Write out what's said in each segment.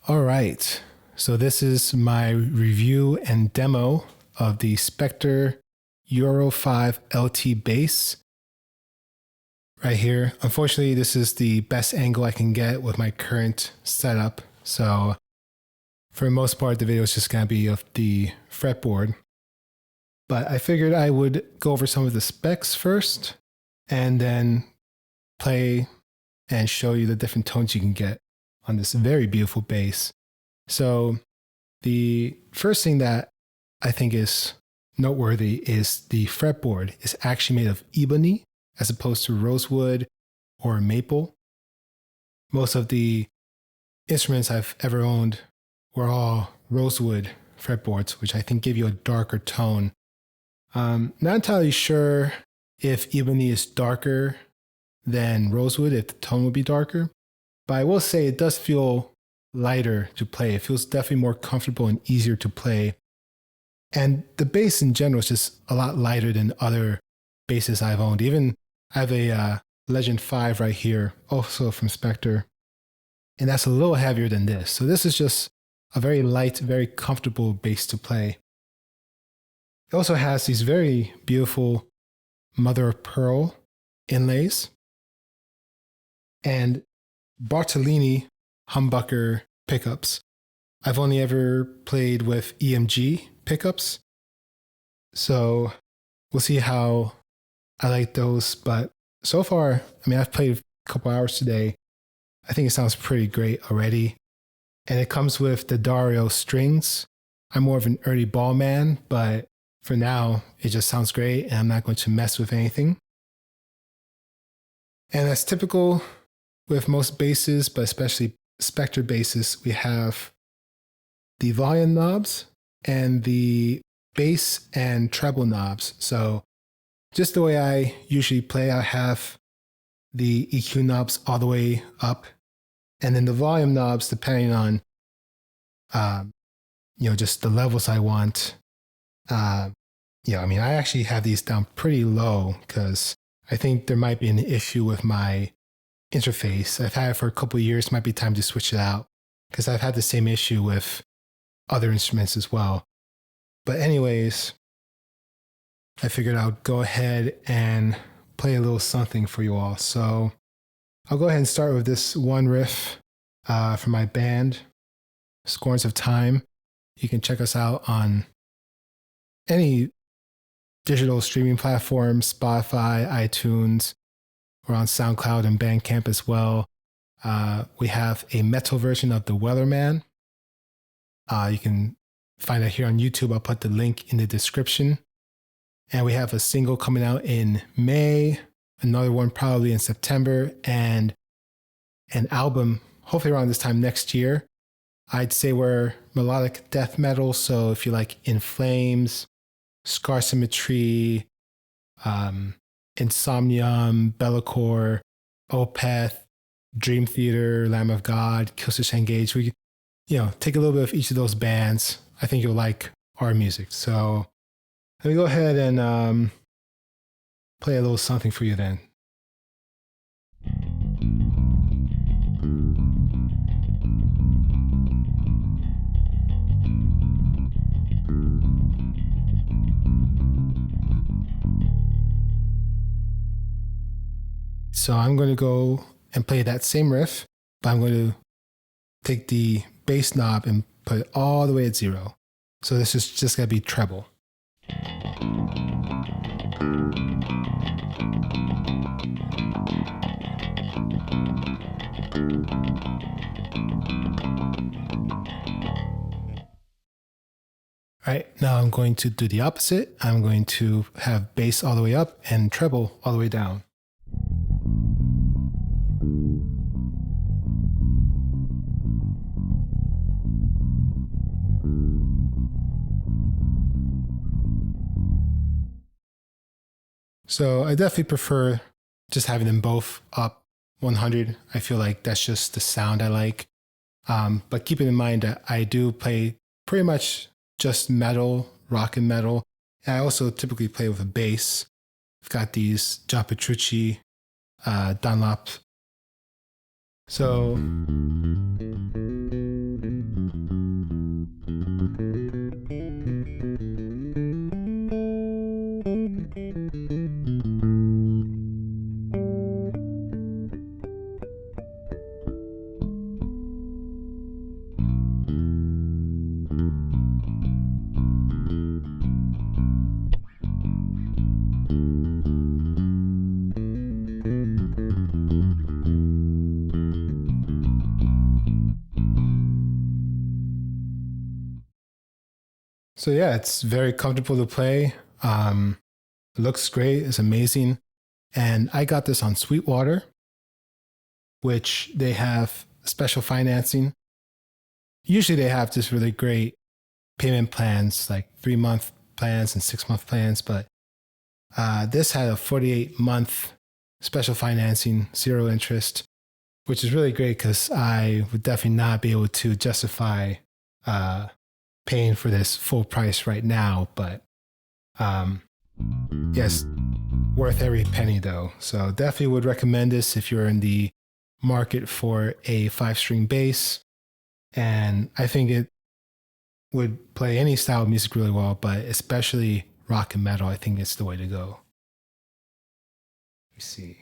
All right, so this is my review and demo of the Spector Euro 5 LT bass right here. Unfortunately, this is the best angle I can get with my current setup. So for the most part, the video is just going to be of the fretboard. But I figured I would go over some of the specs first and then play and show you the different tones you can get on this very beautiful bass. So the first thing that I think is noteworthy is the fretboard is actually made of ebony as opposed to rosewood or maple. Most of the instruments I've ever owned were all rosewood fretboards, which I think give you a darker tone. Not entirely sure if ebony is darker than rosewood, if the tone would be darker, but I will say it does feel lighter to play. It feels definitely more comfortable and easier to play. And the bass in general is just a lot lighter than other basses I've owned. Even I have a Legend 5 right here, also from Spector, and that's a little heavier than this. So this is just a very light, very comfortable bass to play. It also has these very beautiful mother of pearl inlays and Bartolini humbucker pickups. I've only ever played with EMG pickups, so we'll see how I like those. But so far, I mean, I've played a couple hours today. I think it sounds pretty great already. And it comes with the Dario strings. I'm more of an early ball man, but for now, it just sounds great and I'm not going to mess with anything. And as typical with most basses, but especially Spector basses, we have the volume knobs and the bass and treble knobs. So just the way I usually play, I have the EQ knobs all the way up, and then the volume knobs, depending on just the levels I want. I mean, I actually have these down pretty low because I think there might be an issue with my interface. I've had it for a couple of years. Might be time to switch it out because I've had the same issue with other instruments as well. But anyways, I figured I'd go ahead and play a little something for you all. So I'll go ahead and start with this one riff from my band, Scorns of Time. You can check us out on any digital streaming platform, Spotify, iTunes. We're on SoundCloud and Bandcamp as well. We have a metal version of The Weatherman. You can find it here on YouTube. I'll put the link in the description. And we have a single coming out in May, another one probably in September, and an album hopefully around this time next year. I'd say we're melodic death metal, so if you like In Flames, Scar Symmetry, Insomnium, Bellacore, Opeth, Dream Theater, Lamb of God, Killswitch Engage. We take a little bit of each of those bands. I think you'll like our music. So let me go ahead and play a little something for you then. So I'm going to go and play that same riff, but I'm going to take the bass knob and put it all the way at 0. So this is just going to be treble. All right, now I'm going to do the opposite. I'm going to have bass all the way up and treble all the way down. So I definitely prefer just having them both up 100. I feel like that's just the sound I like. But keeping in mind that I do play pretty much just metal, rock and metal. And I also typically play with a bass. I've got these John Petrucci Dunlop. So So yeah, it's very comfortable to play. It looks great. It's amazing. And I got this on Sweetwater, which they have special financing. Usually they have just really great payment plans, like 3-month plans and 6-month plans. But this had a 48-month special financing, 0 interest, which is really great because I would definitely not be able to justify paying for this full price right now. But yes, worth every penny though. So definitely would recommend this if you're in the market for a 5-string bass. And I think it would play any style of music really well, but especially rock and metal, I think it's the way to go. Let me see.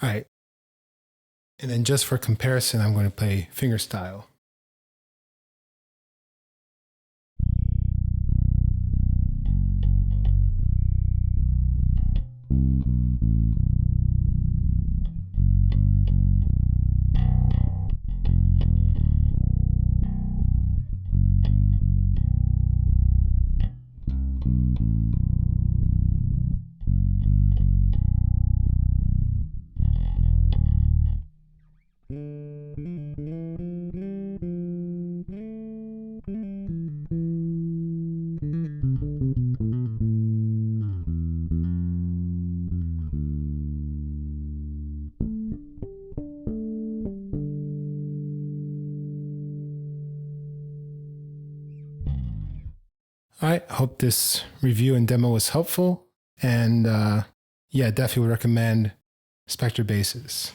All right. And then just for comparison, I'm going to play fingerstyle. All right. Hope this review and demo was helpful. And yeah, definitely would recommend Spector basses.